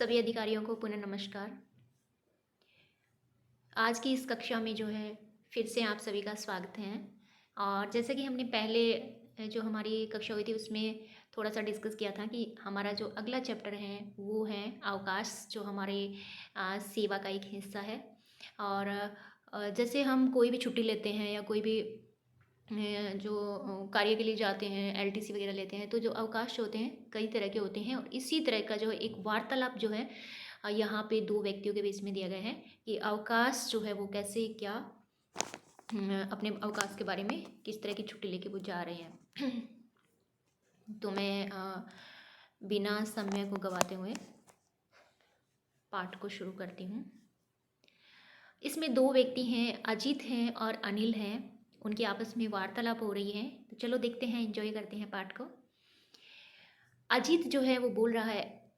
सभी अधिकारियों को पुनः नमस्कार। आज की इस कक्षा में जो है फिर से आप सभी का स्वागत है। और जैसे कि हमने पहले जो हमारी कक्षा हुई थी उसमें थोड़ा सा डिस्कस किया था कि हमारा जो अगला चैप्टर है वो है अवकाश, जो हमारे सेवा का एक हिस्सा है। और जैसे हम कोई भी छुट्टी लेते हैं या कोई भी जो कार्य के लिए जाते हैं, एलटीसी वगैरह लेते हैं, तो जो अवकाश होते हैं कई तरह के होते हैं। और इसी तरह का जो एक वार्तालाप जो है यहाँ पे दो व्यक्तियों के बीच में दिया गया है कि अवकाश जो है वो कैसे क्या अपने अवकाश के बारे में किस तरह की छुट्टी लेके वो जा रहे हैं। तो मैं बिना समय को गवाते हुए पाठ को शुरू करती हूँ। इसमें दो व्यक्ति हैं, अजीत हैं और अनिल हैं। उनकी आपस में वार्तालाप हो रही है, तो चलो देखते हैं, एंजॉय करते हैं पाठ को। अजीत जो है वो बोल रहा है,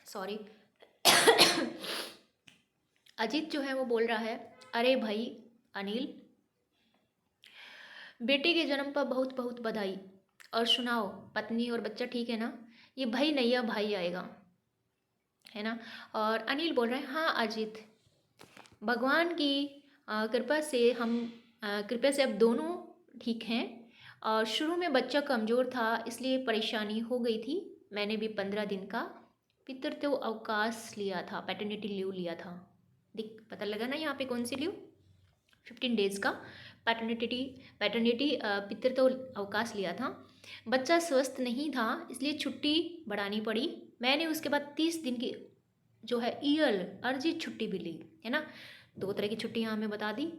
सॉरी अजीत जो है वो बोल रहा है, अरे भाई अनिल, बेटे के जन्म पर बहुत बहुत बधाई। और सुनाओ, पत्नी और बच्चा ठीक है ना? ये भाई नहीं, अब भाई आएगा, है ना? और अनिल बोल रहा है, हाँ अजीत, भगवान की कृपा से कृपा से अब दोनों ठीक हैं। और शुरू में बच्चा कमज़ोर था इसलिए परेशानी हो गई थी। मैंने भी 15 दिन का पितृत्व अवकाश लिया था, पैटर्निटी लीव लिया था। दिख पता लगा ना यहाँ पे कौन सी लीव? 15 डेज़ का पैटर्निटी पैटर्निटी पितृत्व अवकाश लिया था। बच्चा स्वस्थ नहीं था इसलिए छुट्टी बढ़ानी पड़ी। मैंने उसके बाद 30 दिन की जो है ईएल अर्जित छुट्टी भी ली, है ना? दो तरह की छुट्टी यहाँ हमें बता दी।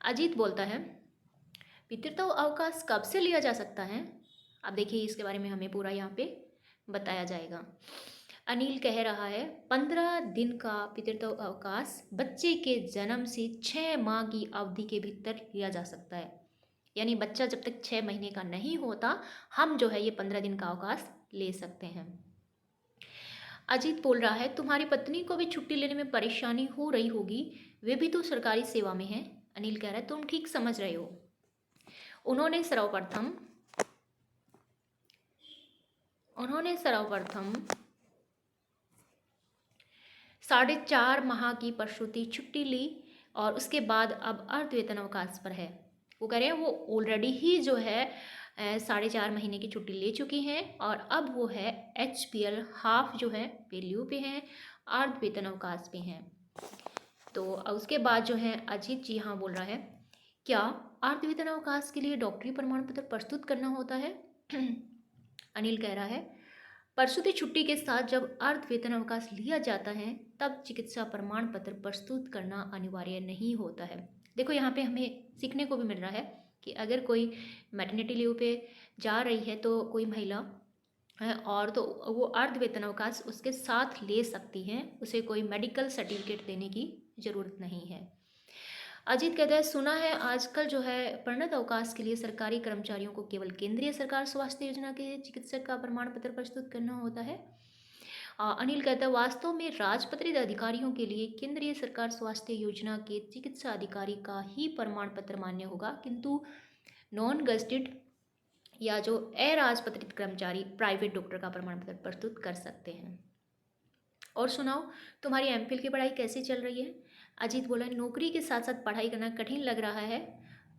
अजीत बोलता है, पितृत्व अवकाश कब से लिया जा सकता है? अब देखिए इसके बारे में हमें पूरा यहाँ पे बताया जाएगा। अनिल कह रहा है, 15 दिन का पितृत्व अवकाश बच्चे के जन्म से 6 माह की अवधि के भीतर लिया जा सकता है। यानी बच्चा जब तक 6 महीने का नहीं होता, हम जो है ये 15 दिन का अवकाश ले सकते हैं। अजीत बोल रहा है, तुम्हारी पत्नी को भी छुट्टी लेने में परेशानी हो रही होगी, वे भी तो सरकारी सेवा में हैं। अनिल कह रहा है, तुम ठीक समझ रहे हो। उन्होंने सर्वप्रथम 4.5 माह की प्रसूति छुट्टी ली और उसके बाद अब अर्धवेतन अवकाश पर है। वो कह रहे हैं वो ऑलरेडी ही जो है 4.5 महीने की छुट्टी ले चुकी हैं और अब वो है HPL हाफ जो है पे लीव पे हैं, अर्धवेतन अवकाश पे हैं। तो उसके बाद जो है अजीत जी हाँ बोल रहा है, क्या अर्धवेतन अवकाश के लिए डॉक्टरी प्रमाण पत्र प्रस्तुत करना होता है? अनिल कह रहा है, प्रसूति छुट्टी के साथ जब अर्धवेतन अवकाश लिया जाता है तब चिकित्सा प्रमाण पत्र प्रस्तुत करना अनिवार्य नहीं होता है। देखो यहाँ पे हमें सीखने को भी मिल रहा है कि अगर कोई मैटरनिटी लीव पे जा रही है तो कोई महिला है और तो वो अर्धवेतन अवकाश उसके साथ ले सकती हैं, उसे कोई मेडिकल सर्टिफिकेट देने की ज़रूरत नहीं है। अजीत कहता है, सुना है आजकल जो है परिणत अवकाश के लिए सरकारी कर्मचारियों को केवल केंद्रीय सरकार स्वास्थ्य योजना के चिकित्सक का प्रमाण पत्र प्रस्तुत करना होता है। अनिल कहता है, वास्तव में राजपत्रित अधिकारियों के लिए केंद्रीय सरकार स्वास्थ्य योजना के चिकित्सा अधिकारी का ही प्रमाण पत्र मान्य होगा, किंतु नॉन गजटेड या जो अराजपत्रित कर्मचारी प्राइवेट डॉक्टर का प्रमाण पत्र प्रस्तुत कर सकते हैं। और सुनाओ, तुम्हारी एमफिल की पढ़ाई कैसी चल रही है? अजीत बोला, नौकरी के साथ साथ पढ़ाई करना कठिन लग रहा है।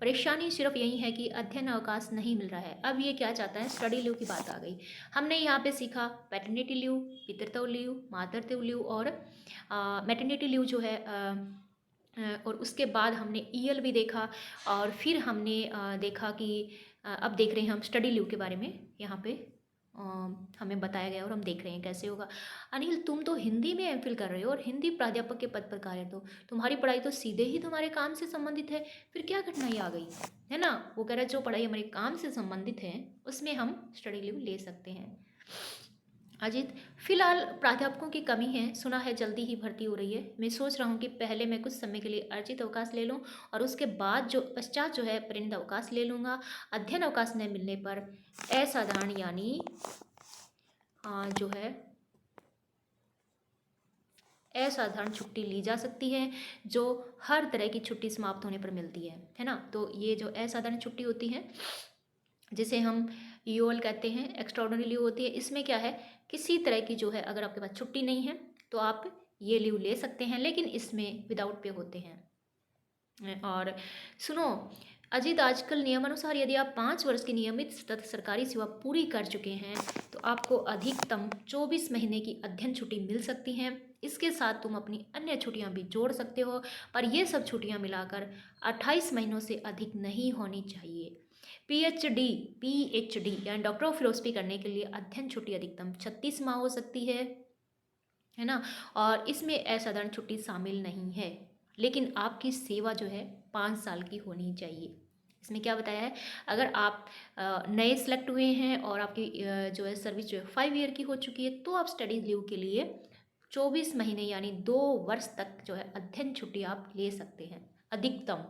परेशानी सिर्फ यही है कि अध्ययन अवकाश नहीं मिल रहा है। अब ये क्या चाहता है, स्टडी लीव की बात आ गई। हमने यहाँ पे सीखा पैटर्निटी लीव, पितृत्व लीव, मातृत्व लीव और मैटरनिटी लीव जो है और उसके बाद हमने ईएल भी देखा और फिर हमने देखा कि अब देख रहे हैं हम स्टडी लीव के बारे में। यहाँ पे हमें बताया गया और हम देख रहे हैं कैसे होगा। अनिल, तुम तो हिंदी में एमफिल कर रहे हो और हिंदी प्राध्यापक के पद पर कार्यरत हो, तुम्हारी पढ़ाई तो सीधे ही तुम्हारे काम से संबंधित है, फिर क्या कठिनाई आ गई, है ना? वो कह रहा है जो पढ़ाई हमारे काम से संबंधित है उसमें हम स्टडी लीव ले सकते हैं। अजीत, फिलहाल प्राध्यापकों की कमी है, सुना है जल्दी ही भर्ती हो रही है। मैं सोच रहा हूँ कि पहले मैं कुछ समय के लिए अर्जित अवकाश ले लूँ और उसके बाद जो पश्चात जो है परिणत अवकाश ले लूँगा। अध्ययन अवकाश न मिलने पर असाधारण यानी जो है असाधारण छुट्टी ली जा सकती है, जो हर तरह की छुट्टी समाप्त होने पर मिलती है ना? तो ये जो असाधारण छुट्टी होती है जिसे हम यूएल कहते हैं, एक्स्ट्राऑर्डिनरी लीव होती है। इसमें क्या है, किसी तरह की जो है अगर आपके पास छुट्टी नहीं है तो आप ये लीव ले सकते हैं, लेकिन इसमें विदाउट पे होते हैं। और सुनो अजीत, आजकल नियमानुसार यदि आप 5 वर्ष की नियमित तथा सरकारी सेवा पूरी कर चुके हैं तो आपको अधिकतम 24 महीने की अध्ययन छुट्टी मिल सकती हैं। इसके साथ तुम अपनी अन्य छुट्टियां भी जोड़ सकते हो, पर ये सब छुट्टियां मिलाकर 28 महीनों से अधिक नहीं होनी चाहिए। पीएचडी यानी डॉक्टर ऑफ फिलोसफी करने के लिए अध्ययन छुट्टी अधिकतम 36 माह हो सकती है ना। और इसमें असाधारण छुट्टी शामिल नहीं है, लेकिन आपकी सेवा जो है 5 साल की होनी चाहिए। इसमें क्या बताया है, अगर आप नए सेलेक्ट हुए हैं और आपकी जो है सर्विस जो है 5 ईयर की हो चुकी है तो आप स्टडी लीव के लिए 24 महीने यानी 2 वर्ष तक जो है अध्ययन छुट्टी आप ले सकते हैं अधिकतम।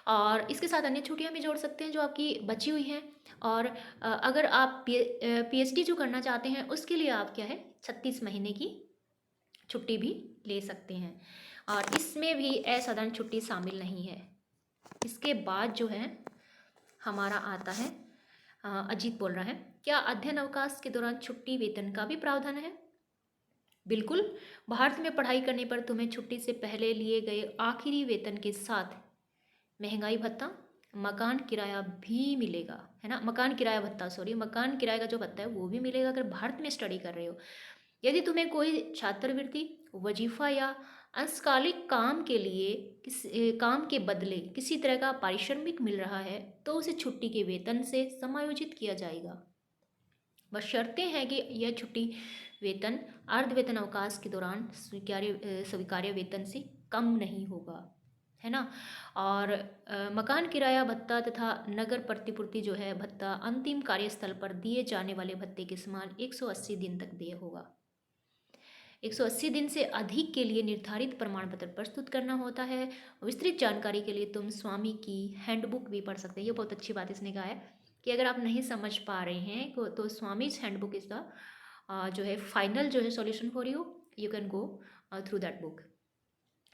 और इसके साथ अन्य छुट्टियां भी जोड़ सकते हैं जो आपकी बची हुई हैं। और अगर आप पीएचडी जो करना चाहते हैं उसके लिए आप क्या है 36 महीने की छुट्टी भी ले सकते हैं, और इसमें भी असाधारण छुट्टी शामिल नहीं है। इसके बाद जो है हमारा आता है, अजीत बोल रहा है, क्या अध्ययन अवकाश के दौरान छुट्टी वेतन का भी प्रावधान है? बिल्कुल। भारत में पढ़ाई करने पर तुम्हें छुट्टी से पहले लिए गए आखिरी वेतन के साथ महंगाई भत्ता, मकान किराया भी मिलेगा, है ना। मकान किराया भत्ता, सॉरी, मकान किराए का जो भत्ता है वो भी मिलेगा अगर भारत में स्टडी कर रहे हो। यदि तुम्हें कोई छात्रवृत्ति, वजीफा या अंशकालिक काम के लिए काम के बदले किसी तरह का पारिश्रमिक मिल रहा है तो उसे छुट्टी के वेतन से समायोजित किया जाएगा। बशर्ते हैं कि यह छुट्टी वेतन अर्ध वेतन अवकाश के दौरान स्वीकार्य वेतन से कम नहीं होगा, है ना। और मकान किराया भत्ता तथा नगर प्रतिपूर्ति जो है भत्ता अंतिम कार्यस्थल पर दिए जाने वाले भत्ते के समान 180 दिन तक देय होगा। 180 दिन से अधिक के लिए निर्धारित प्रमाण पत्र प्रस्तुत करना होता है। विस्तृत जानकारी के लिए तुम स्वामी की हैंडबुक भी पढ़ सकते हैं। ये बहुत अच्छी बात इसने कहा है कि अगर आप नहीं समझ पा रहे हैं तो स्वामीज हैंडबुक इज द जो है फाइनल जो है solution for you can go through that book.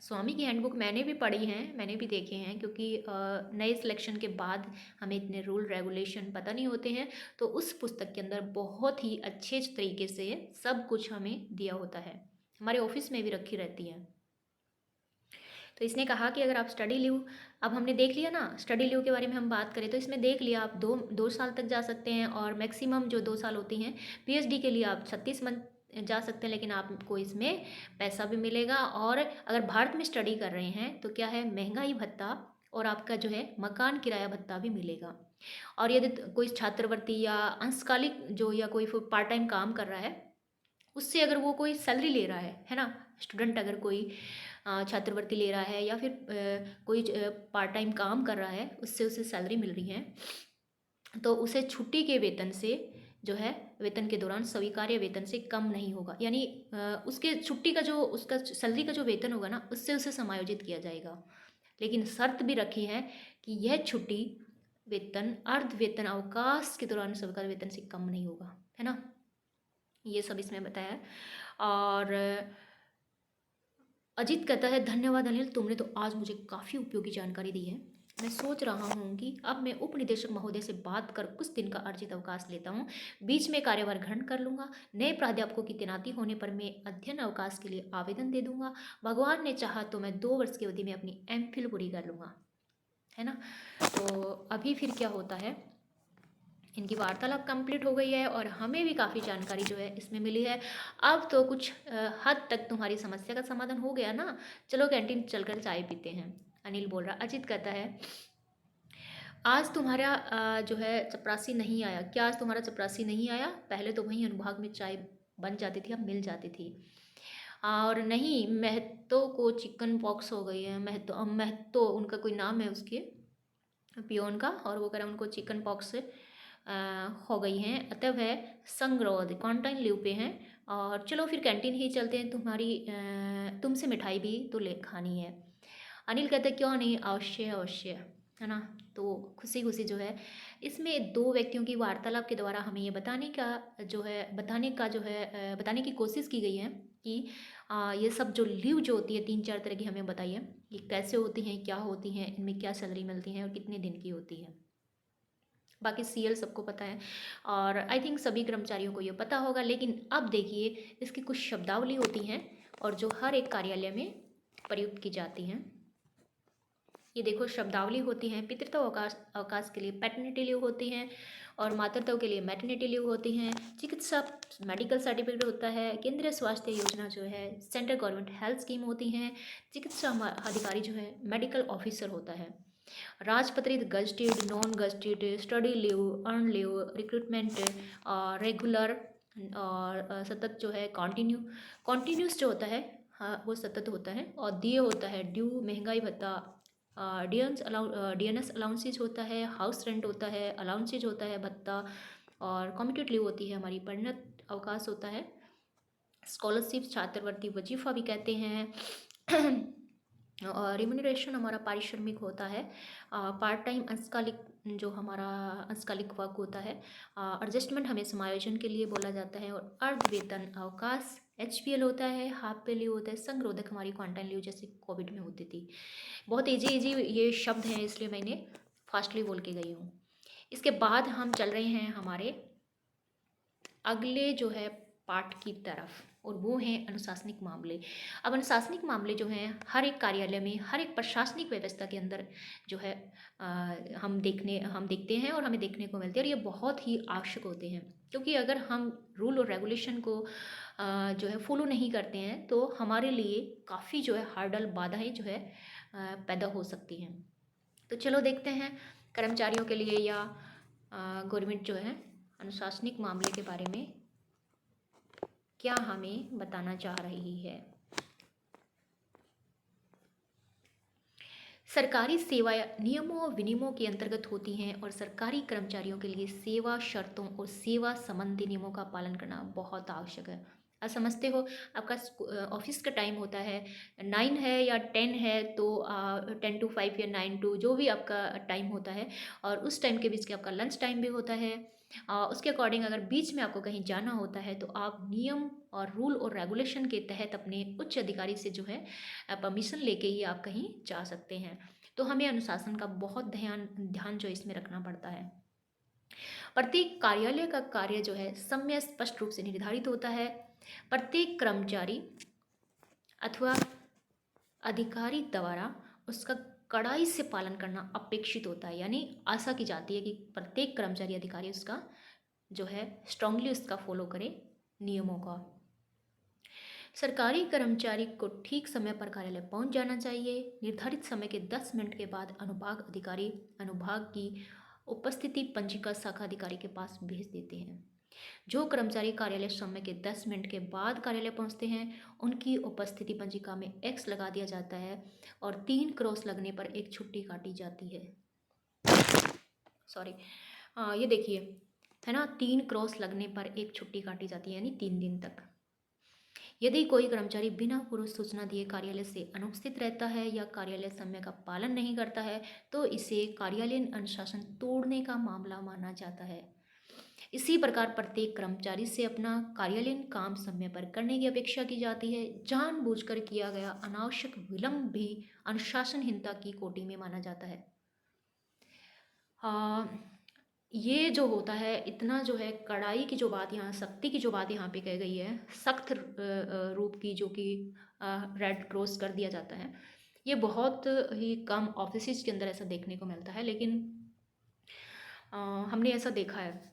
Swami की हैंडबुक मैंने भी पढ़ी हैं, मैंने भी देखे हैं, क्योंकि नए सिलेक्शन के बाद हमें इतने रूल रेगुलेशन पता नहीं होते हैं, तो उस पुस्तक के अंदर बहुत ही अच्छे तरीके से सब कुछ हमें दिया होता है, हमारे ऑफिस में भी रखी रहती है। तो इसने कहा कि अगर आप स्टडी लीव, अब हमने देख लिया ना स्टडी लीव के बारे में हम बात करें तो इसमें देख लिया आप 2 साल तक जा सकते हैं, और मैक्सिमम जो 2 साल होती हैं। पीएचडी के लिए आप 36 मंथ जा सकते हैं, लेकिन आपको इसमें पैसा भी मिलेगा। और अगर भारत में स्टडी कर रहे हैं तो क्या है, महंगाई भत्ता और आपका जो है मकान किराया भत्ता भी मिलेगा। और यदि कोई छात्रवृत्ति या अंशकालिक जो या कोई पार्ट टाइम काम कर रहा है उससे अगर वो कोई सैलरी ले रहा है ना, स्टूडेंट अगर कोई छात्रवृत्ति ले रहा है या फिर कोई पार्ट टाइम काम कर रहा है उससे उसे सैलरी मिल रही है, तो उसे छुट्टी के वेतन से जो है वेतन के दौरान स्वीकार्य वेतन से कम नहीं होगा। यानी उसके छुट्टी का जो उसका सैलरी का जो वेतन होगा ना उससे उसे समायोजित किया जाएगा। लेकिन शर्त भी रखी है कि यह छुट्टी वेतन अर्ध वेतन अवकाश के दौरान स्वीकार्य वेतन से कम नहीं होगा, है ना। ये सब इसमें बताया है। और अजीत कहता है, धन्यवाद अनिल, तुमने तो आज मुझे काफ़ी उपयोगी जानकारी दी है। मैं सोच रहा हूँ कि अब मैं उप निदेशक महोदय से बात कर कुछ दिन का अर्जित अवकाश लेता हूँ, बीच में कार्यभार ग्रहण कर लूँगा। नए प्राध्यापकों की तैनाती होने पर मैं अध्ययन अवकाश के लिए आवेदन दे दूँगा। भगवान ने चाहा तो मैं 2 वर्ष की अवधि में अपनी एमफिल पूरी कर लूँगा, है ना। तो अभी फिर क्या होता है, इनकी वार्तालाप कंप्लीट हो गई है और हमें भी काफ़ी जानकारी जो है इसमें मिली है। अब तो कुछ हद तक तुम्हारी समस्या का समाधान हो गया ना, चलो कैंटीन चलकर चाय पीते हैं, अनिल बोल रहा। अजित कहता है, आज तुम्हारा जो है चपरासी नहीं आया क्या? आज तुम्हारा चपरासी नहीं आया? पहले तो वहीं अनुभाग में चाय बन जाती थी, अब मिल जाती थी। और नहीं, महतो को चिकन पॉक्स हो गई है। महतो उनका कोई नाम है उसके पियोन का, और वो कह रहे हैं उनको चिकन पॉक्स हो गई हैं, अतः वह संगरोध क्वारंटाइन लीव पे हैं। और चलो फिर कैंटीन ही चलते हैं, तुमसे मिठाई भी तो ले खानी है। अनिल कहते क्यों नहीं, अवश्य अवश्य, है ना। तो खुशी खुशी जो है इसमें 2 व्यक्तियों की वार्तालाप के द्वारा हमें ये बताने की कोशिश की गई है कि ये सब जो लीव जो होती है 3-4 तरह की हमें बताइए, ये कैसे होती हैं, क्या होती हैं, इनमें क्या सैलरी मिलती है और कितने दिन की होती है। बाकी सीएल सबको पता है और आई थिंक सभी कर्मचारियों को ये पता होगा। लेकिन अब देखिए इसकी कुछ शब्दावली होती हैं और जो हर एक कार्यालय में प्रयुक्त की जाती हैं। ये देखो शब्दावली होती हैं। पितृत्व अवकाश अवकाश के लिए पैटर्निटी लीव होती हैं और मातृत्व के लिए मैटरनिटी लीव होती हैं। चिकित्सा मेडिकल सर्टिफिकेट होता है। केंद्रीय स्वास्थ्य योजना जो है सेंट्रल गवर्नमेंट हेल्थ स्कीम होती हैं। चिकित्सा अधिकारी जो है मेडिकल ऑफिसर होता है। राजपत्रित gazetted, non gazetted, study leave, earn leave, recruitment और रेगुलर और सतत जो है कॉन्टीन्यूस जो होता है, हाँ वो सतत होता है। और दिए होता है ड्यू, महंगाई भत्ता, डीएनएस अलाउंसेज होता है, हाउस रेंट होता है, अलाउंसेज होता है भत्ता और कम्यूटेड लीव होती है हमारी, परिणत अवकाश होता है, स्कॉलरशिप, छात्रवृत्ति, वजीफा भी कहते हैं और रिम्यूनरेशन हमारा पारिश्रमिक होता है। पार्ट टाइम अंशकालिक जो हमारा अंशकालिक वर्क होता है। एडजस्टमेंट हमें समायोजन के लिए बोला जाता है। और अर्ध वेतन अवकाश HPL होता है, हाफ पे लीव होता है, संगरोधक हमारी क्वारंटाइन लीव जैसे कोविड में होती थी। बहुत इजी ये शब्द हैं इसलिए मैंने फास्टली बोल के गई हूँ। इसके बाद हम चल रहे हैं हमारे अगले जो है पार्ट की तरफ और वो हैं अनुशासनिक मामले। अब अनुशासनिक मामले जो हैं हर एक कार्यालय में, हर एक प्रशासनिक व्यवस्था के अंदर जो है हम देखते हैं और हमें देखने को मिलते हैं और ये बहुत ही आवश्यक होते हैं। क्योंकि अगर हम रूल और रेगुलेशन को जो है फॉलो नहीं करते हैं तो हमारे लिए काफ़ी जो है हर्डल, बाधाएं जो है पैदा हो सकती हैं। तो चलो देखते हैं कर्मचारियों के लिए या गवर्नमेंट जो है अनुशासनिक मामले के बारे में क्या हमें बताना चाह रही है। सरकारी सेवाएं नियमों और विनियमों के अंतर्गत होती हैं और सरकारी कर्मचारियों के लिए सेवा शर्तों और सेवा संबंधी नियमों का पालन करना बहुत आवश्यक है। आप समझते हो आपका ऑफिस का टाइम होता है 9 है या 10 है तो 10 to 5 या 9 to जो भी आपका टाइम होता है और उस टाइम के बीच के आपका लंच टाइम भी होता है। उसके अकॉर्डिंग अगर बीच में आपको कहीं जाना होता है तो आप नियम और रूल और रेगुलेशन के तहत अपने उच्च अधिकारी से जो है परमिशन लेके ही आप कहीं जा सकते हैं। तो हमें अनुशासन का बहुत ध्यान जो इसमें रखना पड़ता है। प्रत्येक कार्यालय का कार्य जो है समय स्पष्ट रूप से निर्धारित होता है। प्रत्येक कर्मचारी अथवा अधिकारी द्वारा उसका कड़ाई से पालन करना अपेक्षित होता है। यानी आशा की जाती है कि प्रत्येक कर्मचारी अधिकारी उसका जो है स्ट्रांगली उसका फॉलो करे नियमों का। सरकारी कर्मचारी को ठीक समय पर कार्यालय पहुंच जाना चाहिए। निर्धारित समय के 10 मिनट के बाद अनुभाग अधिकारी अनुभाग की उपस्थिति पंजिका शाखा अधिकारी के पास भेज देते हैं। जो कर्मचारी कार्यालय समय के 10 मिनट के बाद कार्यालय पहुंचते हैं उनकी उपस्थिति पंजिका में X लगा दिया जाता है और 3 क्रॉस लगने पर एक छुट्टी काटी जाती है। सॉरी, ये देखिए है ना, 3 क्रॉस लगने पर एक छुट्टी काटी जाती है यानी 3 दिन तक। यदि कोई कर्मचारी बिना पूर्व सूचना दिए कार्यालय से अनुपस्थित रहता है या कार्यालय समय का पालन नहीं करता है तो इसे कार्यालयीन अनुशासन तोड़ने का मामला माना जाता है। इसी प्रकार प्रत्येक कर्मचारी से अपना कार्यालयीन काम समय पर करने की अपेक्षा की जाती है। जानबूझकर किया गया अनावश्यक विलंब भी अनुशासनहीनता की कोटि में माना जाता है। ये जो होता है इतना जो है कड़ाई की जो बात यहाँ, सख्ती की जो बात यहाँ पे कही गई है, सख्त रूप की जो कि रेड क्रॉस कर दिया जाता है, ये बहुत ही कम ऑफिसेज के अंदर ऐसा देखने को मिलता है। लेकिन हमने ऐसा देखा है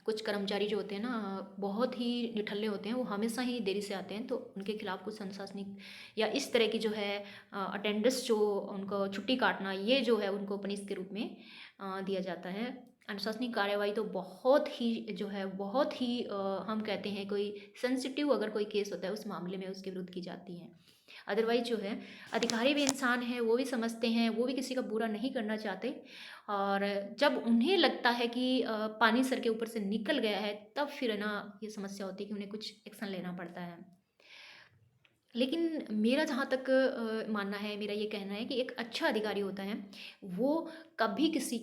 कुछ कर्मचारी जो होते हैं ना बहुत ही निठल्ले होते हैं, वो हमेशा ही देरी से आते हैं तो उनके खिलाफ कुछ अनुशासनिक या इस तरह की जो है अटेंडेंस जो उनको छुट्टी काटना ये जो है उनको पनिश के रूप में दिया जाता है। अनुशासनिक कार्यवाही तो बहुत ही जो है बहुत ही हम कहते हैं कोई सेंसिटिव अगर कोई केस होता है उस मामले में उसके विरुद्ध की जाती है। अदरवाइज जो है अधिकारी भी इंसान है, वो भी समझते हैं, वो भी किसी का बुरा नहीं करना चाहते और जब उन्हें लगता है कि पानी सर के ऊपर से निकल गया है तब फिर ना ये समस्या होती है कि उन्हें कुछ एक्शन लेना पड़ता है। लेकिन मेरा जहाँ तक मानना है, मेरा ये कहना है कि एक अच्छा अधिकारी होता है वो कभी किसी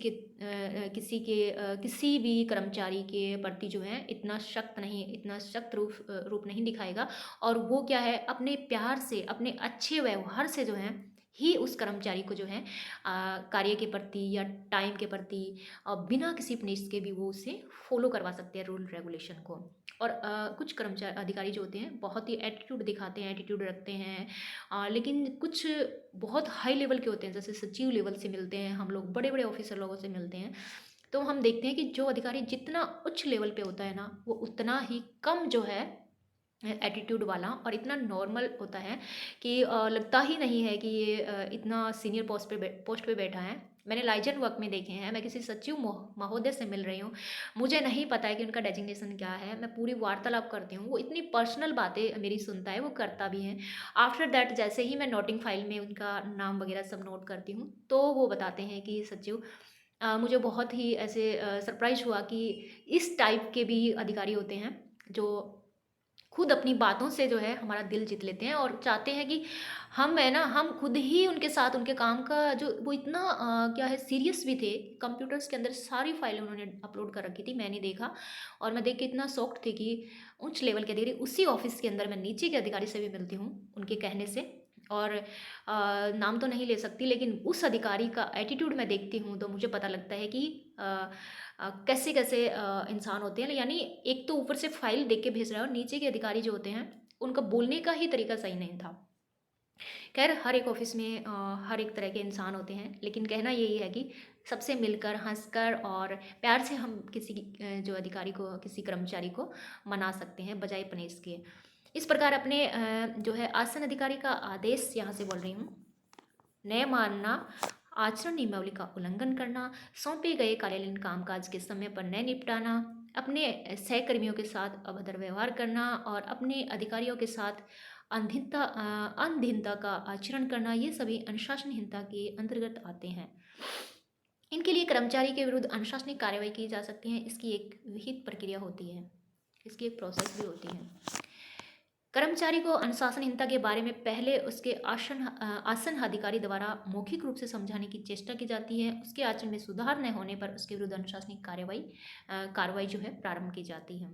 भी कर्मचारी के प्रति जो है इतना सख्त रूप नहीं दिखाएगा और वो क्या है अपने प्यार से अपने अच्छे व्यवहार से जो है ही उस कर्मचारी को जो है कार्य के प्रति या टाइम के प्रति बिना किसी पनिश के भी वो उसे फॉलो करवा सकते हैं रूल रेगुलेशन को। और कुछ कर्मचारी अधिकारी जो होते हैं बहुत ही एटीट्यूड दिखाते हैं, एटीट्यूड रखते हैं, लेकिन कुछ बहुत हाई लेवल के होते हैं, जैसे सचिव लेवल से मिलते हैं हम लोग, बड़े बड़े ऑफिसर लोगों से मिलते हैं, तो हम देखते हैं कि जो अधिकारी जितना उच्च लेवल पे होता है ना, वो उतना ही कम जो है एटीट्यूड वाला और इतना नॉर्मल होता है कि लगता ही नहीं है कि ये इतना सीनियर पोस्ट पे बैठा है। मैंने लाइजन वर्क में देखे हैं, मैं किसी सचिव महोदय से मिल रही हूँ, मुझे नहीं पता है कि उनका डेजिग्नेशन क्या है, मैं पूरी वार्तालाप करती हूँ, वो इतनी पर्सनल बातें मेरी सुनता है, वो करता भी है। आफ्टर दैट जैसे ही मैं नोटिंग फाइल में उनका नाम वगैरह सब नोट करती हूँ, तो वो बताते हैं कि सचिव मुझे बहुत ही ऐसे सरप्राइज हुआ कि इस टाइप के भी अधिकारी होते हैं जो खुद अपनी बातों से जो है हमारा दिल जीत लेते हैं और चाहते हैं कि हम है ना, हम खुद ही उनके साथ उनके काम का जो वो इतना क्या है सीरियस भी थे। कंप्यूटर्स के अंदर सारी फाइलें उन्होंने अपलोड कर रखी थी, मैंने देखा और मैं देख के इतना शॉक्ड थी कि उच्च लेवल के अधिकारी उसी ऑफिस के अंदर, मैं नीचे के अधिकारी से भी मिलती हूँ उनके कहने से, और नाम तो नहीं ले सकती, लेकिन उस अधिकारी का एटीट्यूड मैं देखती हूँ तो मुझे पता लगता है कि कैसे कैसे इंसान होते हैं। यानी एक तो ऊपर से फाइल देख के भेज रहा है और नीचे के अधिकारी जो होते हैं उनका बोलने का ही तरीका सही नहीं था। खैर हर एक ऑफिस में हर एक तरह के इंसान होते हैं, लेकिन कहना यही है कि सबसे मिलकर हंसकर और प्यार से हम किसी जो अधिकारी को, किसी कर्मचारी को मना सकते हैं बजाय पनिश के। इस प्रकार अपने जो है आसन अधिकारी का आदेश यहाँ से बोल रही हूँ, न मानना, आचरण नियमावली का उल्लंघन करना, सौंपे गए कार्यालयीन कामकाज के समय पर न निपटाना, अपने सहकर्मियों के साथ अभद्र व्यवहार करना और अपने अधिकारियों के साथ अनधिनता का आचरण करना, ये सभी अनुशासनहीनता के अंतर्गत आते हैं। इनके लिए कर्मचारी के विरुद्ध अनुशासनिक कार्रवाई की जा सकती है। इसकी एक विहित प्रक्रिया होती है, इसकी एक प्रोसेस भी होती है। कर्मचारी को अनुशासनहीनता के बारे में पहले उसके आसन अधिकारी द्वारा मौखिक रूप से समझाने की चेष्टा की जाती है। उसके आचरण में सुधार न होने पर उसके विरुद्ध अनुशासनिक कार्रवाई जो है प्रारंभ की जाती है।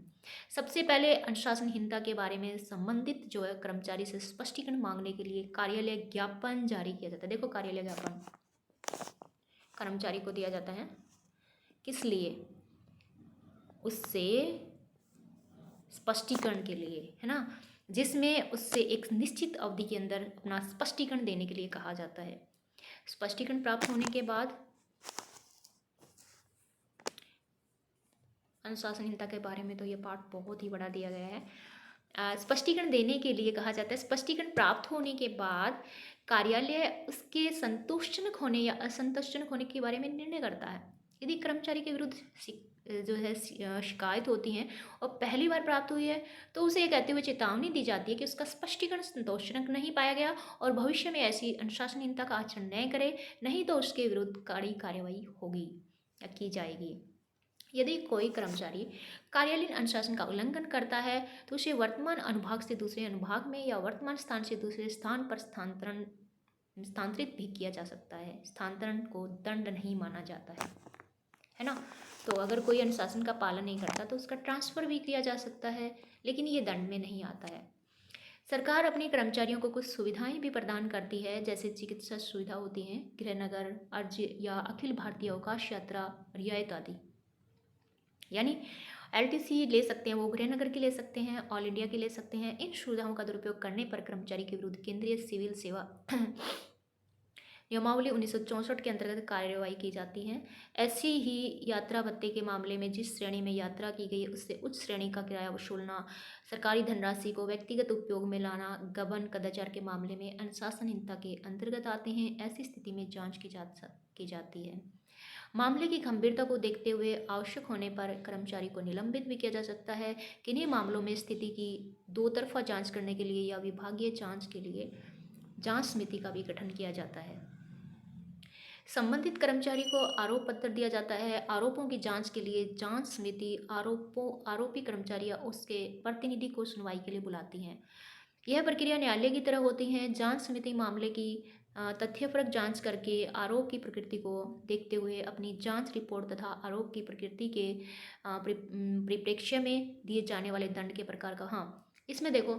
सबसे पहले अनुशासनहीनता के बारे में संबंधित जो है कर्मचारी से स्पष्टीकरण मांगने के लिए कार्यालय ज्ञापन जारी किया जाता है। देखो कार्यालय ज्ञापन कर्मचारी को दिया जाता है, किस लिए? उससे स्पष्टीकरण के लिए, है ना, जिसमें उससे एक निश्चित अवधि के अंदर अपना स्पष्टीकरण देने के लिए कहा जाता है। स्पष्टीकरण प्राप्त होने के बाद अनुशासनहीनता के बारे में तो ये पार्ट बहुत ही बड़ा दिया गया है। स्पष्टीकरण देने के लिए कहा जाता है, स्पष्टीकरण प्राप्त होने के बाद कार्यालय उसके संतोषजनक होने या असंतोषजनक होने के बारे में निर्णय करता है। यदि कर्मचारी के विरुद्ध जो है शिकायत होती है और पहली बार प्राप्त हुई है, तो उसे ये कहते हुए चेतावनी दी जाती है कि उसका स्पष्टीकरण संतोषजनक नहीं पाया गया और भविष्य में ऐसी अनुशासनहीनता का आचरण न करे, नहीं तो उसके विरुद्ध कड़ी कार्रवाई होगी या की जाएगी। यदि कोई कर्मचारी कार्यालयीन अनुशासन का उल्लंघन करता है तो उसे वर्तमान अनुभाग से दूसरे अनुभाग में या वर्तमान स्थान से दूसरे स्थान पर स्थानांतरित भी किया जा सकता है। स्थानांतरण को दंड नहीं माना जाता है ना। तो अगर कोई अनुशासन का पालन नहीं करता तो उसका ट्रांसफ़र भी किया जा सकता है, लेकिन ये दंड में नहीं आता है। सरकार अपने कर्मचारियों को कुछ सुविधाएं भी प्रदान करती है, जैसे चिकित्सा सुविधा होती हैं, गृहनगर, अर्ज या अखिल भारतीय अवकाश यात्रा रियायत आदि। यानी एलटीसी ले सकते हैं, वो गृहनगर की ले सकते हैं, ऑल इंडिया की ले सकते हैं। इन सुविधाओं का दुरुपयोग करने पर कर्मचारी के विरुद्ध केंद्रीय सिविल सेवा नियमावली 1964 के अंतर्गत कार्रवाई की जाती है। ऐसी ही यात्रा भत्ते के मामले में जिस श्रेणी में यात्रा की गई उससे उच्च श्रेणी का किराया वसूलना, सरकारी धनराशि को व्यक्तिगत उपयोग में लाना, गबन कदाचार के मामले में अनुशासनहीनता के अंतर्गत आते हैं। ऐसी स्थिति में जांच की जाती है। मामले की गंभीरता को देखते हुए आवश्यक होने पर कर्मचारी को निलंबित भी किया जा सकता है। किन्हीं मामलों में स्थिति की दो तरफा जांच करने के लिए या विभागीय जांच के लिए जांच समिति का भी गठन किया जाता है। संबंधित कर्मचारी को आरोप पत्र दिया जाता है। आरोपों की जांच के लिए जांच समिति आरोपी कर्मचारी या उसके प्रतिनिधि को सुनवाई के लिए बुलाती है। यह प्रक्रिया न्यायालय की तरह होती है। जांच समिति मामले की तथ्यपरक जांच करके आरोप की प्रकृति को देखते हुए अपनी जांच रिपोर्ट तथा आरोप की प्रकृति के परिप्रेक्ष्य में दिए जाने वाले दंड के प्रकार का, हाँ इसमें देखो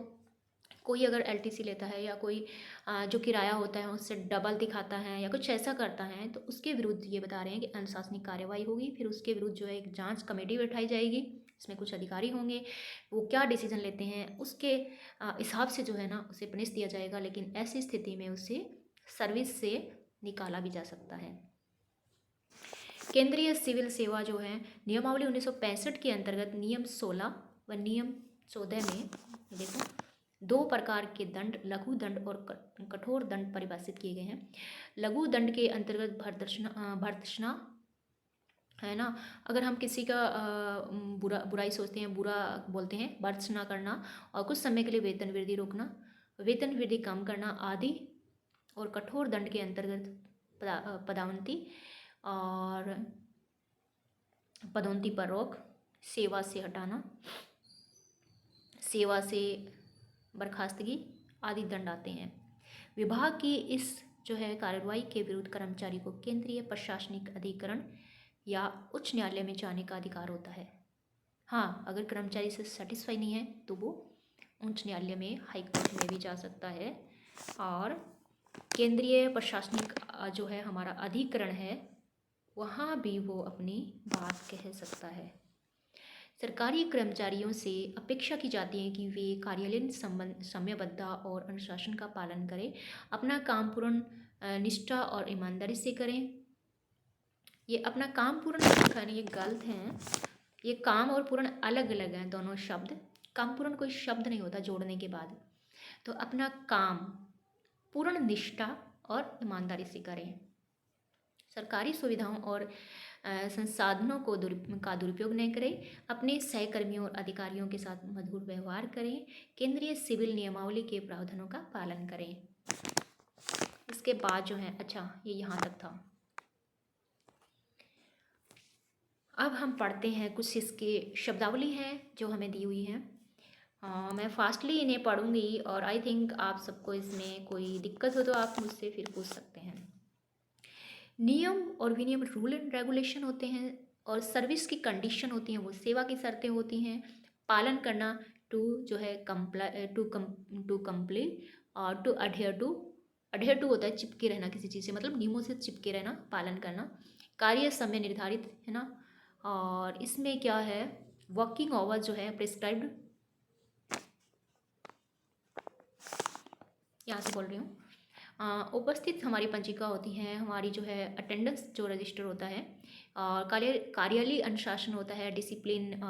कोई अगर एलटीसी लेता है या कोई जो किराया होता है उससे डबल दिखाता है या कुछ ऐसा करता है, तो उसके विरुद्ध ये बता रहे हैं कि अनुशासनिक कार्रवाई होगी। फिर उसके विरुद्ध जो है एक जांच कमेटी बैठाई जाएगी, इसमें कुछ अधिकारी होंगे, वो क्या डिसीजन लेते हैं उसके हिसाब से जो है ना उसे पनिश दिया जाएगा। लेकिन ऐसी स्थिति में उसे सर्विस से निकाला भी जा सकता है। केंद्रीय सिविल सेवा जो है नियमावली 1965 के अंतर्गत नियम 16 व नियम 14 में देखो 2 प्रकार के दंड, लघु दंड और कठोर दंड परिभाषित किए गए हैं। लघु दंड के अंतर्गत भर्त्सना है ना, अगर हम किसी का बुराई सोचते हैं, बुरा बोलते हैं, भर्त्सना करना, और कुछ समय के लिए वेतन वृद्धि रोकना, वेतन वृद्धि कम करना आदि। और कठोर दंड के अंतर्गत पदोन्नति और पदोन्नति पर रोक, सेवा से हटाना, सेवा से बर्खास्तगी आदि दंड आते हैं। विभाग की इस जो है कार्रवाई के विरुद्ध कर्मचारी को केंद्रीय प्रशासनिक अधिकरण या उच्च न्यायालय में जाने का अधिकार होता है। हाँ, अगर कर्मचारी से सेटिस्फाई नहीं है तो वो उच्च न्यायालय में, हाई कोर्ट में भी जा सकता है। और केंद्रीय प्रशासनिक जो है हमारा अधिकरण है, वहाँ भी वो अपनी बात कह सकता है। सरकारी कर्मचारियों से अपेक्षा की जाती है कि वे कार्यालयीन समयबद्धता और अनुशासन का पालन करें, अपना काम पूर्ण निष्ठा और ईमानदारी से करें। ये अपना काम पूर्ण निष्ठा नहीं, ये गलत है। ये काम और पूर्ण अलग अलग हैं दोनों शब्द। काम पूर्ण कोई शब्द नहीं होता जोड़ने के बाद। तो अपना काम पूर्ण निष्ठा और ईमानदारी से करें। सरकारी सुविधाओं और संसाधनों का दुरुपयोग न करें। अपने सहकर्मियों और अधिकारियों के साथ मधुर व्यवहार करें। केंद्रीय सिविल नियमावली के प्रावधानों का पालन करें। इसके बाद जो है, अच्छा ये यहाँ तक था। अब हम पढ़ते हैं कुछ इसके शब्दावली हैं जो हमें दी हुई है। मैं फास्टली इन्हें पढ़ूंगी और आई थिंक आप सबको इसमें कोई दिक्कत हो तो आप मुझसे फिर पूछ सकते हैं। नियम और विनियम रूल एंड रेगुलेशन होते हैं, और सर्विस की कंडीशन होती हैं, वो सेवा की शर्तें होती हैं। पालन करना टू जो है टू कंप्लीट और टू अडेयर टू होता है चिपके रहना किसी चीज़ से, मतलब नियमों से चिपके रहना, पालन करना। कार्य समय निर्धारित है ना, और इसमें क्या है, वर्किंग आवर जो है प्रिस्क्राइब्ड, यहाँ से बोल रही हूँ। उपस्थित हमारी पंजिका होती है, हमारी जो है अटेंडेंस जो रजिस्टर होता है, और कार्यालयीय अनुशासन होता है, डिसिप्लिन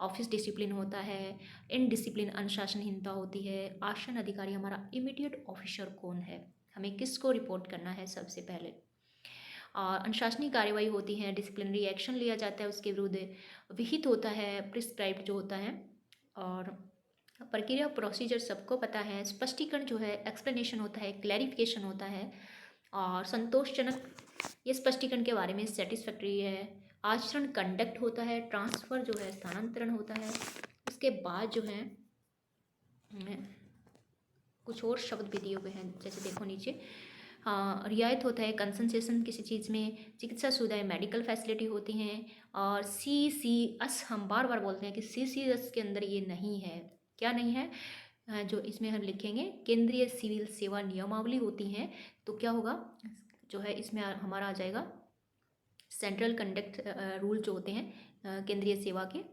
ऑफिस डिसिप्लिन होता है, इनडिसिप्लिन अनुशासनहीनता होती है। आसन अधिकारी हमारा इमीडिएट ऑफिसर कौन है, हमें किसको रिपोर्ट करना है सबसे पहले। और अनुशासनिक कार्रवाई होती है, डिसिप्लिनरी एक्शन लिया जाता है उसके विरुद्ध, विहित होता है, प्रिस्क्राइब्ड जो होता है। और प्रक्रिया प्रोसीजर सबको पता है। स्पष्टीकरण जो है एक्सप्लेनेशन होता है, क्लैरिफिकेशन होता है। और संतोषजनक, ये स्पष्टीकरण के बारे में सेटिस्फैक्ट्री है। आचरण कंडक्ट होता है। ट्रांसफ़र जो है स्थानांतरण होता है। उसके बाद जो है कुछ और शब्द भी दिए हुए हैं, जैसे देखो नीचे। हाँ, रियायत होता है, कंसेशन किसी चीज़ में, चिकित्सा सुविधाएं, मेडिकल फैसिलिटी होती हैं। और CCS हम बार बार बोलते हैं कि CCS के अंदर ये नहीं है। क्या नहीं है, जो इसमें हम लिखेंगे केंद्रीय सिविल सेवा नियमावली होती हैं, तो क्या होगा जो है इसमें हमारा आ जाएगा सेंट्रल कंडक्ट रूल जो होते हैं केंद्रीय सेवा के,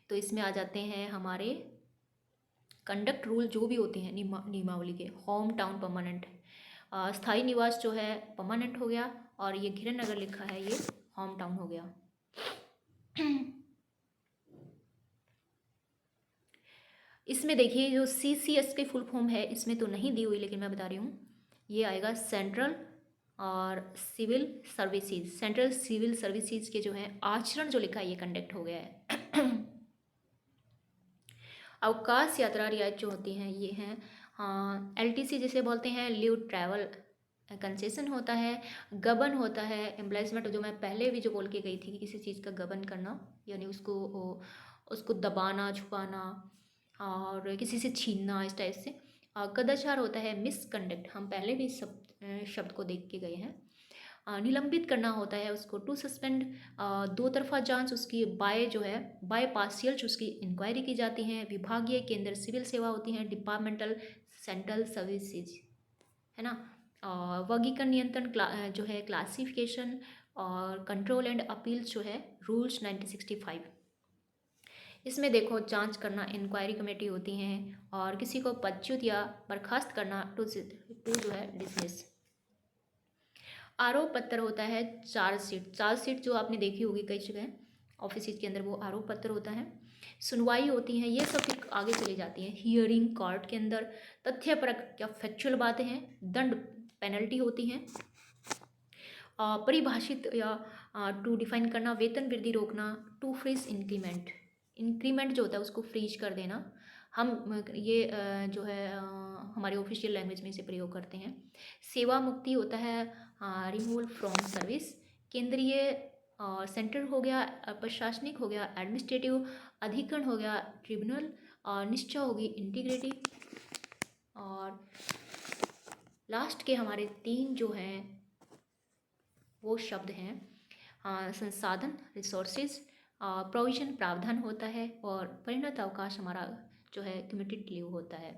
तो इसमें आ जाते हैं हमारे कंडक्ट रूल जो भी होते हैं नियमावली के। होम टाउन परमानेंट, स्थायी निवास जो है परमानेंट हो गया, और ये घिरन अगर लिखा है ये होम टाउन हो गया। इसमें देखिए जो CCS की फुल फॉर्म है इसमें तो नहीं दी हुई, लेकिन मैं बता रही हूँ, ये आएगा सेंट्रल और civil services. Central civil services के जो है आचरण जो लिखा है ये कंडक्ट हो गया है। अवकाश यात्रा रियायत जो होती हैं ये हैं, हाँ, LTC जिसे बोलते हैं, लीव ट्रैवल कंसेशन होता है। गबन होता है, एम्प्लॉयमेंट जो मैं पहले भी जो बोल के गई थी कि किसी चीज़ का गबन करना, यानी उसको दबाना, छुपाना और किसी से छीनना, इस टाइप से। कदाचार होता है, मिसकंडक्ट, हम पहले भी सब शब्द को देख के गए हैं। निलंबित करना होता है उसको, टू सस्पेंड, दो तरफा जांच उसकी बाय जो है बाय पार्शियल उसकी इंक्वायरी की जाती है। विभागीय केंद्र सिविल सेवा होती हैं, डिपार्टमेंटल सेंट्रल सर्विसेज, है ना। और वर्गीकरण नियंत्रण जो है क्लासिफिकेशन और कंट्रोल एंड अपील्स जो है रूल्स 1965। इसमें देखो जांच करना इंक्वायरी कमेटी होती हैं, और किसी को पदच्युत या बर्खास्त करना टू जो है डिसमिस। आरोप पत्र होता है चार्जशीट जो आपने देखी होगी कई जगह ऑफिस के अंदर, वो आरोप पत्र होता है। सुनवाई होती है, ये सब फिर आगे चली जाती हैं। हियरिंग कोर्ट के अंदर, तथ्यपरक या फैक्चुअल बातें हैं। दंड पेनल्टी होती हैं। परिभाषित या टू डिफाइन करना, वेतन वृद्धि रोकना, टू फ्रीज इंक्रीमेंट जो होता है उसको फ्रीज कर देना। हम ये जो है हमारे ऑफिशियल लैंग्वेज में इसे प्रयोग करते हैं। सेवा मुक्ति होता है रिमूवल फ्रॉम सर्विस। केंद्रीय सेंट्रल हो गया, प्रशासनिक हो गया एडमिनिस्ट्रेटिव, अधिकरण हो गया ट्रिब्यूनल, और निश्चय होगी इंटीग्रिटी। और लास्ट के हमारे 3 जो हैं वो शब्द हैं संसाधन रिसोर्सेज, प्रोविजन प्रावधान होता है, और परिणत अवकाश हमारा जो है कम्यूटेड लीव होता है।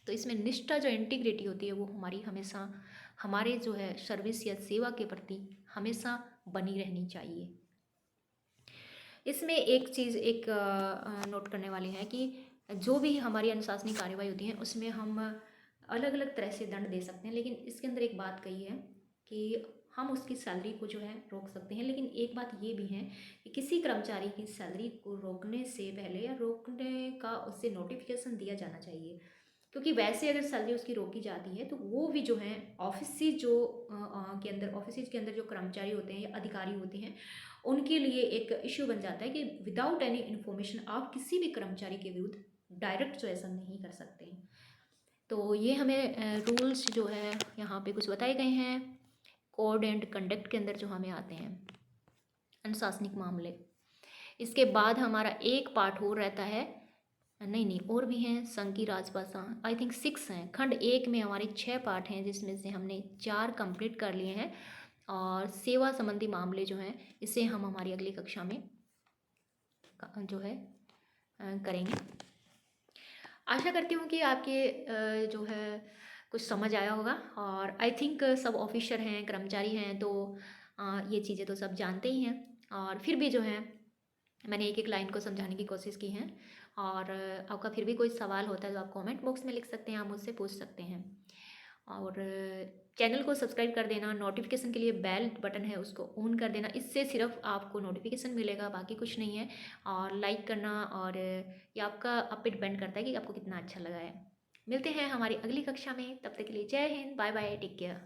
तो इसमें निष्ठा जो इंटीग्रिटी होती है वो हमारी हमेशा हमारे जो है सर्विस या सेवा के प्रति हमेशा बनी रहनी चाहिए। इसमें एक चीज़ एक नोट करने वाली है कि जो भी हमारी अनुशासनिक कार्यवाही होती है उसमें हम अलग अलग तरह से दंड दे सकते हैं, लेकिन इसके अंदर एक बात कही है कि हम उसकी सैलरी को जो है रोक सकते हैं। लेकिन एक बात ये भी है कि किसी कर्मचारी की सैलरी को रोकने से पहले या रोकने का उससे नोटिफिकेशन दिया जाना चाहिए, क्योंकि वैसे अगर सैलरी उसकी रोकी जाती है तो वो भी जो है ऑफिस के अंदर जो कर्मचारी होते हैं या अधिकारी होते हैं उनके लिए एक इश्यू बन जाता है कि विदाउट एनी इन्फॉर्मेशन आप किसी भी कर्मचारी के विरुद्ध डायरेक्ट जो ऐसा नहीं कर सकते हैं। तो ये हमें रूल्स जो है यहाँ पे कुछ बताए गए हैं कोड एंड कंडक्ट के अंदर जो हमें आते हैं अनुशासनिक मामले। इसके बाद हमारा एक पार्ट और रहता है, नहीं और भी हैं संघ की राजभाषा, आई थिंक 6 हैं। खंड 1 में हमारे 6 पार्ट हैं जिसमें से हमने 4 कंप्लीट कर लिए हैं, और सेवा संबंधी मामले जो हैं इसे हम हमारी अगली कक्षा में जो है करेंगे। आशा करती हूँ कि आपके जो है कुछ समझ आया होगा, और आई थिंक सब ऑफिसर हैं कर्मचारी हैं तो ये चीज़ें तो सब जानते ही हैं, और फिर भी जो है मैंने एक एक लाइन को समझाने की कोशिश की है। और आपका फिर भी कोई सवाल होता है तो आप कमेंट बॉक्स में लिख सकते हैं, आप मुझसे पूछ सकते हैं। और चैनल को सब्सक्राइब कर देना, नोटिफिकेशन के लिए बेल बटन है उसको ऑन कर देना, इससे सिर्फ आपको नोटिफिकेशन मिलेगा, बाकी कुछ नहीं है। और लाइक करना, और ये आपका आप पे डिपेंड करता है कि आपको कितना अच्छा लगा है। मिलते हैं हमारी अगली कक्षा में, तब तक के लिए जय हिंद, बाय बाय, टेक केयर।